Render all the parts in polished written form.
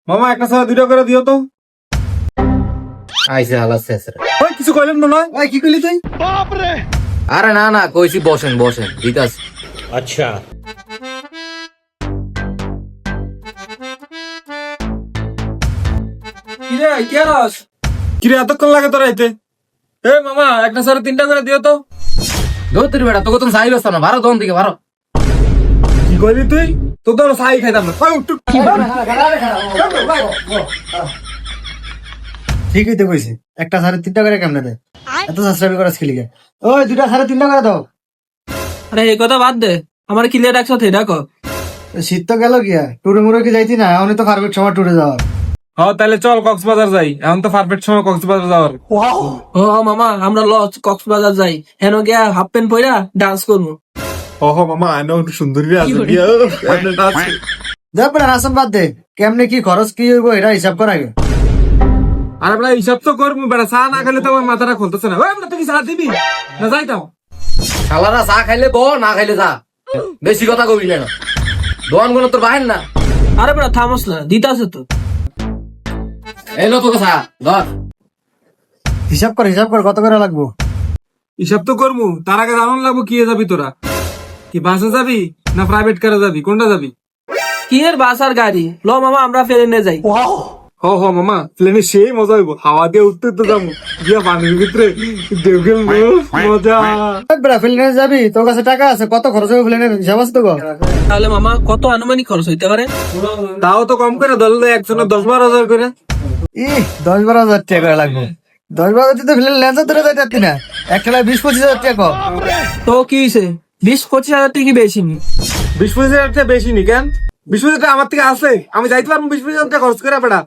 মামা একটা ছাড়া দুইটা করে দিও তো। আইসে হালা শেষ রে। ওই কিছু কইলেন না নয়? কি করলি তুই? আরে না না কইছি বসেন বসেন দিতাস। अच्छा কিরে কে রস? কিরে এতক্ষণ লাগে তোরা আইতে? এ মামা একটা ছাড়া তিনটা করে দিও তো। ধরতে বেটা তোকে তুমি সাই ব্যস্ত না ভারো তখন থেকে ভারো। কি কইলি তুই? তো তোর ছাই খাইতাম না। ওই উঠ, উঠ। ঠিকই তো কইছি, একটা সাড়ে তিনটা করে কেমনে দেয়? এত সাবস্ক্রাইব করা স্কিল গে। ওই দুটা সাড়ে তিনটা করে দাও। আরে এই কথা বাদ দে, আমার ক্লিয়ার রাখছো এটা কর। শীত তো গেল গিয়া, টুরে মুড়ে কি যাইতি না? এমনই তো পারফেক্ট সময় টুরে যাওয়ার। হ্যাঁ তাহলে চল কক্সবাজার যাই, এখন তো পারফেক্ট সময় কক্সবাজার যাওয়ার। ও মামা আমরা লজ কক্সবাজার যাই, হেন গিয়া হাফ প্যান্ট পইরা ডান্স করবো। ওহো মামা আনো একটু সুন্দরী আছে দেখ বেটা রাসন বাদ দে, কেমনে কি খরচ কি হইব এটা হিসাব কর আগে। আর আমরা হিসাব তো করবো বেটা, চা না খেলে তো আমার মাথাটা খুলতেছে না। ওই আমরা তুই চা দিবি না যাইতাম? শালারা চা খাইলে ব না খাইলে যা, বেশি কথা কবি না। দোয়ান গুলো তোর বাহেন না। আরে বেটা থামস না, দিতে আছে তো। এলো তোকে চা ধর। হিসাব কর কত করে লাগবো। হিসাব তো করবো, তার আগে জানান লাগবো কি যাবি তোরা, কি বাসে যাবি না প্রাইভেট কারে যাবি, কোনটা যাবি? কি এর বাস আর গাড়ি, ল মামা আমরা প্লেনে যাই। হ হ মামা প্লেনে সেই মজা হইব, হাওয়া দিয়ে উঠতে তো যাবো, গিয়া পানির ভিতরে দেখবেন মজা। বেটা প্লেনে যাবি, তোর কাছে টাকা আছে? কত খরচ হবে প্লেনের হিসাব আছে তো গো? তাহলে মামা কত আনুমানিক খরচ হইতে পারে? তাও তো কম করে ধরলে একজনের 10-12 হাজার করে। 10-12 হাজার টাকা করে লাগবে। 10-12 তো প্লেন লেন্সা ধরে যাইতে পারতি না, এক খেলায় 20-25 হাজার টাকা কম। তো কি হয়েছে, 20-25 হাজার টাকা কি বেশি নি? 20-25 হাজার টাকা বেশি নি কেন? 20-25 টাকা আমার থেকে আছে, আমি যাইতে পারবো 20-25 হাজার টাকা খরচ করে বেটা।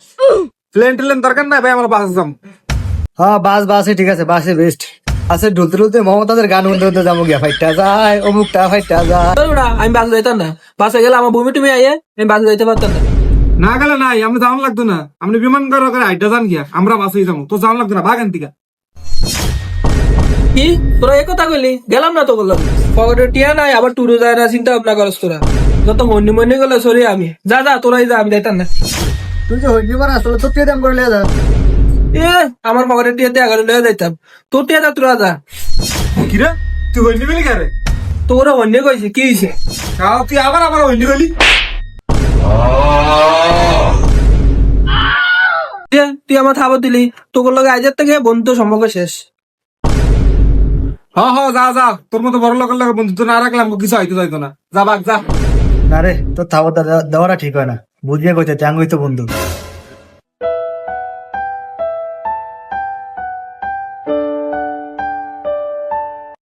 প্লেন টেলেন দরকার নাই ভাই, আমার বাসে যাম। হ্যাঁ বাসে ঠিক আছে, বাসে বেস্ট আছে। ঢুলতে মমতাদের গান শুনতে যাবো গিয়া, ফাইটটা যায় অমুকটা ফাইটটা যায়। চল বেটা, আমি বাসে যাইতাম না, বাসে গেলে আমার বমি টুমি আইয়ে আমি বাসে যাইতে পারতাম না। না গেলে নাই, আমি যাওয়ান লাগতো না, আপনি বিমান করে আইটা যান গিয়া, আমরা বাসেই যাবো, তো যাওয়ান লাগতো না, ভাগ এন থেকে। কি তোরা এ কথা কইলি, গেলাম না তো বললাম, পকেটে টিয়া নাই, আবার টুরু যায় না, চিন্তা ভাবনা করস তোরা। যত মনে গেলে সরি আমি যা তোরাই যা, আমি যাইতাম না। তুই যে হইনি বার আসলে তো কে দাম করে লিয়ে যা। এ আমার পকেটে টিয়া দিয়ে আগে লয়ে যাইতাম, তোর টিয়া যা তোরা যা। কিরে তুই হইনি গেলি কারে? তোরা অন্য কইছে কি হয়েছে? তুই আবার হইনি গেলি? তুই আমার থাবো দিলি, তোর লগে আজের থেকে বন্ধু সম্পর্ক শেষ। হ যা যা, তোর মতো বড় লোকের লাগে বন্ধুত্ব না রাখলাম কিছু হইতে যাইতো না, যা বাগ যা। না রে, তোর থাবো দেওয়াটা ঠিক হয় না, বুঝিয়ে কইতে ত্যাং হইতো বন্ধু।